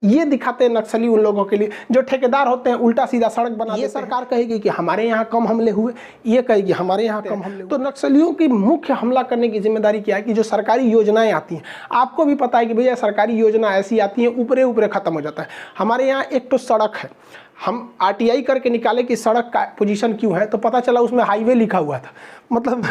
ये दिखाते हैं नक्सली उन लोगों के लिए जो ठेकेदार होते हैं, उल्टा सीधा सड़क बना ये सरकार कहेगी कि हमारे यहाँ कम हमले हुए, ये कहेगी हमारे यहाँ कम हमले हुए। तो नक्सलियों की मुख्य हमला करने की जिम्मेदारी क्या है कि जो सरकारी योजनाएं आती हैं, आपको भी पता है कि भैया सरकारी योजना ऐसी आती है ऊपरे ऊपरे खत्म हो जाता है। हमारे यहाँ एक तो सड़क है, हम आरटीआई करके निकाले कि सड़क का पोजीशन क्यों है, तो पता चला उसमें हाईवे लिखा हुआ था। मतलब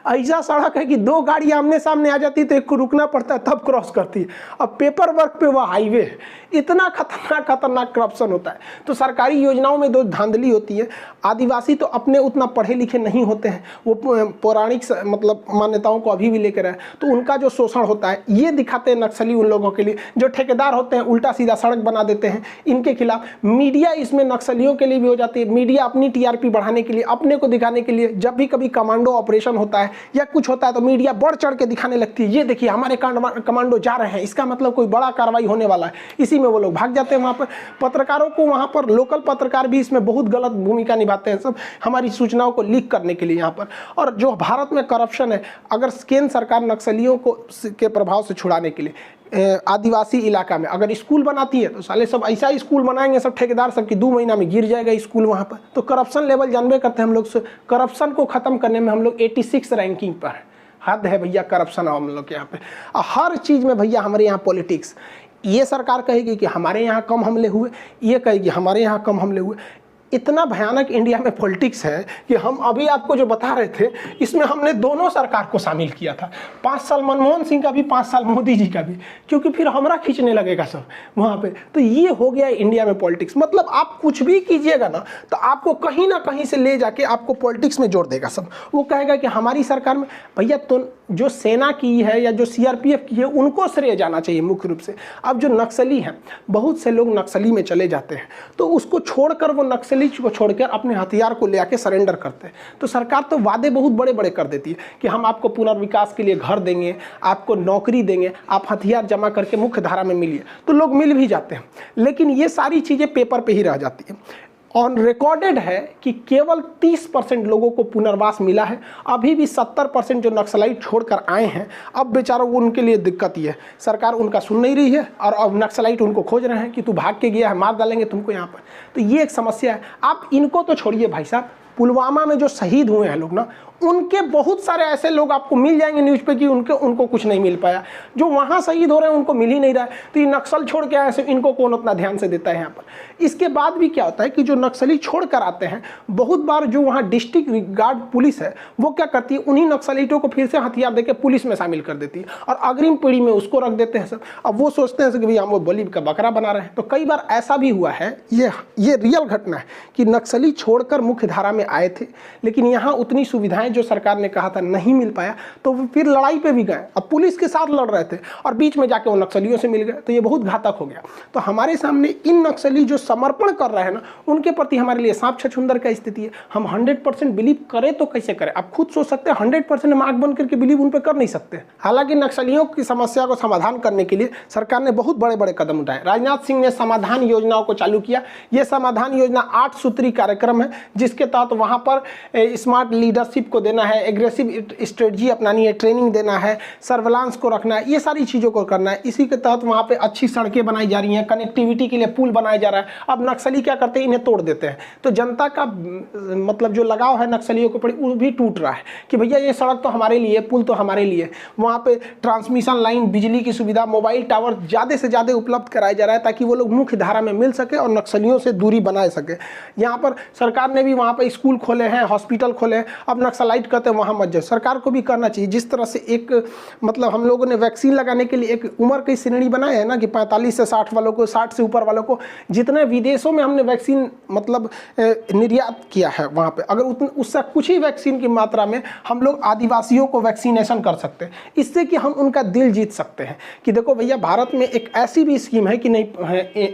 ऐसा सड़क है कि दो गाड़ी आमने सामने आ जाती तो एक को रुकना पड़ता है तब क्रॉस करती है। अब पेपर वर्क पे वह हाईवे है। इतना खतरनाक करप्शन होता है। तो सरकारी योजनाओं में दो धांधली होती है। आदिवासी तो अपने उतना पढ़े लिखे नहीं होते हैं, वो पौराणिक मतलब मान्यताओं को अभी भी लेकर आए, तो उनका जो शोषण होता है ये दिखाते हैं नक्सली उन लोगों के लिए जो ठेकेदार होते हैं, उल्टा सीधा सड़क बना देते हैं इनके खिलाफ। मीडिया इसमें नक्सलियों के लिए भी हो जाती है। मीडिया अपनी टीआरपी बढ़ाने के लिए, अपने को दिखाने के लिए, जब भी कभी कमांडो ऑपरेशन होता है या कुछ होता है तो मीडिया बढ़ चढ़ के दिखाने लगती है, ये देखिए हमारे कमांडो जा रहे हैं, इसका मतलब कोई बड़ा कार्रवाई होने वाला है। इसी में वो लोग भाग जाते हैं। वहाँ पर पत्रकारों को, वहाँ पर लोकल पत्रकार भी इसमें बहुत गलत भूमिका निभाते हैं, सब हमारी सूचनाओं को लीक करने के लिए यहाँ पर। और जो भारत में करप्शन है, अगर केंद्र सरकार नक्सलियों को के प्रभाव से छुड़ाने के लिए आदिवासी इलाका में अगर स्कूल बनाती है तो साले सब ऐसा स्कूल बनाएंगे, सब ठेकेदार सबकी 2 महीना में गिर जाएगा स्कूल वहाँ पर। तो करप्शन लेवल जानबे करते हैं हम लोग। करप्शन को ख़त्म करने में हम लोग 86 रैंकिंग पर है। हद है भैया करप्शन हम लोग के यहाँ पे। हर चीज़ में भैया हमारे यहाँ पॉलिटिक्स। ये सरकार कहेगी कि हमारे यहाँ कम हमले हुए, ये कहेगी हमारे यहाँ कम हमले हुए। इतना भयानक इंडिया में पॉलिटिक्स है कि हम अभी आपको जो बता रहे थे इसमें हमने दोनों सरकार को शामिल किया था। 5 साल मनमोहन सिंह का भी, 5 साल मोदी जी का भी, क्योंकि फिर हमारा खींचने लगेगा सब वहाँ पे। तो ये हो गया इंडिया में पॉलिटिक्स। मतलब आप कुछ भी कीजिएगा ना तो आपको कहीं ना कहीं से ले जाके आपको पॉलिटिक्स में जोड़ देगा सब। वो कहेगा कि हमारी सरकार में। भैया तो जो सेना की है या जो सीआरपीएफ की है उनको श्रेय जाना चाहिए मुख्य रूप से। अब जो नक्सली हैं, बहुत से लोग नक्सली में चले जाते हैं तो उसको छोड़कर वो नक्सली को छोड़कर अपने हथियार को ले आके सरेंडर करते हैं। तो सरकार तो वादे बहुत बड़े बड़े कर देती है कि हम आपको पुनर्विकास के लिए घर देंगे, आपको नौकरी देंगे, आप हथियार जमा करके मुख्य धारा में मिलिए। तो लोग मिल भी जाते हैं, लेकिन ये सारी चीज़ें पेपर पे ही रह जाती है। ऑन रिकॉर्डेड है कि केवल 30% लोगों को पुनर्वास मिला है। अभी भी 70% जो नक्सलाइट छोड़कर आए हैं, अब बेचारों उनके लिए दिक्कत ही है। सरकार उनका सुन नहीं रही है और अब नक्सलाइट उनको खोज रहे हैं कि तू भाग के गया है, मार डालेंगे तुमको यहाँ पर। तो ये एक समस्या है। आप इनको तो छोड़िए भाई साहब, पुलवामा में जो शहीद हुए हैं लोग ना, उनके बहुत सारे ऐसे लोग आपको मिल जाएंगे न्यूज़ पे कि उनको कुछ नहीं मिल पाया। जो वहाँ शहीद हो रहे हैं उनको मिल ही नहीं रहा है। तो ये नक्सल छोड़ के आए, इनको कौन उतना ध्यान से देता है यहाँ पर। इसके बाद भी क्या होता है कि जो नक्सली छोड़ कर आते हैं, बहुत बार जो वहाँ डिस्ट्रिक्ट गार्ड पुलिस है वो क्या करती है, उन्हीं नक्सलिटों को फिर से हथियार देकर पुलिस में शामिल कर देती है और अग्रिम पीढ़ी में उसको रख देते हैं सब। अब वो सोचते हैं कि भाई हम वो बलि का बकरा बना रहे हैं। तो कई बार ऐसा भी हुआ है, ये रियल घटना है कि नक्सली छोड़कर मुख्य धारा में आए थे, लेकिन यहाँ उतनी सुविधाएं जो सरकार ने कहा था नहीं मिल पाया, तो फिर लड़ाई पे भी गए। अब पुलिस के साथ लड़ रहे थे और बीच में जाके वो नक्सलियों से मिल गए, तो ये बहुत घातक हो गया। तो हमारे सामने इन नक्सली जो समर्पण कर रहे हैं ना, उनके प्रति हमारे लिए सांप छछूंदर का स्थिति है। हम 100% बिलीव करें तो कैसे करें? आप खुद सोच सकते हैं 100% हम आंख बंद करके बिलीव उन पर कर नहीं सकते। हालांकि नक्सलियों की समस्या को समाधान करने के लिए सरकार ने बहुत बड़े बड़े कदम उठाए। राजनाथ सिंह ने समाधान योजनाओं को चालू किया। ये समाधान योजना 8 सूत्री कार्यक्रम है, जिसके तहत वहाँ पर स्मार्ट लीडरशिप को देना है, एग्रेसिव स्ट्रेटजी अपनानी है, ट्रेनिंग देना है, सर्विलांस को रखना है, ये सारी चीज़ों को करना है। इसी के तहत वहाँ पे अच्छी सड़कें बनाई जा रही हैं, कनेक्टिविटी के लिए पुल बनाया जा रहा है। अब नक्सली क्या करते हैं, इन्हें तोड़ देते हैं। तो जनता का मतलब जो लगाव है नक्सलियों के प्रति वो भी टूट रहा है कि भैया ये सड़क तो हमारे लिए, पुल तो हमारे लिए। वहाँ पे ट्रांसमिशन लाइन, बिजली की सुविधा, मोबाइल टावर ज़्यादा से ज़्यादा उपलब्ध कराया जा रहा है ताकि वो लोग मुख्य धारा में मिल सके और नक्सलियों से दूरी बनाए सके। यहाँ पर सरकार ने भी वहाँ पर स्कूल खोले हैं, हॉस्पिटल खोले हैं। अब नक्सलाइट कहते हैं वहाँ मत जाओ। सरकार को भी करना चाहिए। जिस तरह से एक मतलब हम लोगों ने वैक्सीन लगाने के लिए एक उम्र की श्रेणी बनाया है ना कि 45 से 60 वालों को, 60 से ऊपर वालों को, जितने विदेशों में हमने वैक्सीन मतलब निर्यात किया है वहाँ पे, अगर उससे कुछ ही वैक्सीन की मात्रा में हम लोग आदिवासियों को वैक्सीनेशन कर सकते हैं, इससे कि हम उनका दिल जीत सकते हैं कि देखो भैया भारत में एक ऐसी भी स्कीम है कि नहीं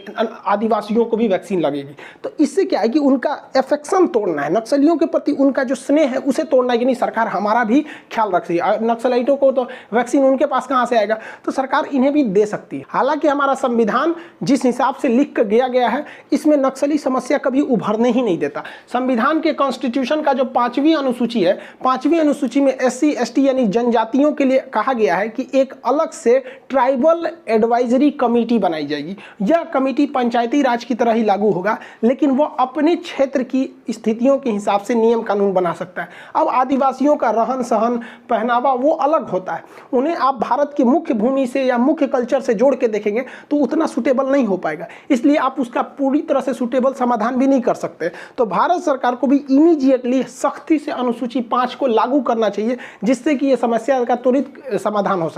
आदिवासियों को भी वैक्सीन लगेगी। तो इससे क्या है कि उनका एफेक्शन तोड़ना है नक्सलियों के प्रति उनका जो स्नेह है उसे तोड़ना है कि नहीं सरकार हमारा भी ख्याल रख रही है। नक्सलाइटों को तो वैक्सीन उनके पास कहाँ से आएगा, तो सरकार इन्हें भी दे सकती है। हालांकि हमारा संविधान जिस हिसाब से लिख कर गया है इसमें नक्सली समस्या कभी उभरने ही नहीं देता। संविधान के कॉन्स्टिट्यूशन का जो 5वीं अनुसूची है, 5वीं अनुसूची में SC ST यानी जनजातियों के लिए कहा गया है कि एक अलग से ट्राइबल एडवाइजरी कमेटी बनाई जाएगी। यह कमेटी पंचायती राज की तरह ही लागू होगा, लेकिन वो अपने क्षेत्र की स्थितियों के हिसाब से नियम कानून बना सकता है। अब आदिवासियों का रहन सहन पहनावा वो अलग होता है, उन्हें आप भारत की मुख्य भूमि से या मुख्य कल्चर से जोड़ के देखेंगे तो उतना सुटेबल नहीं हो पाएगा, इसलिए आप उसका पूरी तरह से सुटेबल समाधान भी नहीं कर सकते। तो भारत सरकार को भी इमीडिएटली सख्ती से अनुसूची 5 को लागू करना चाहिए, जिससे कि ये समस्या का त्वरित समाधान हो सके।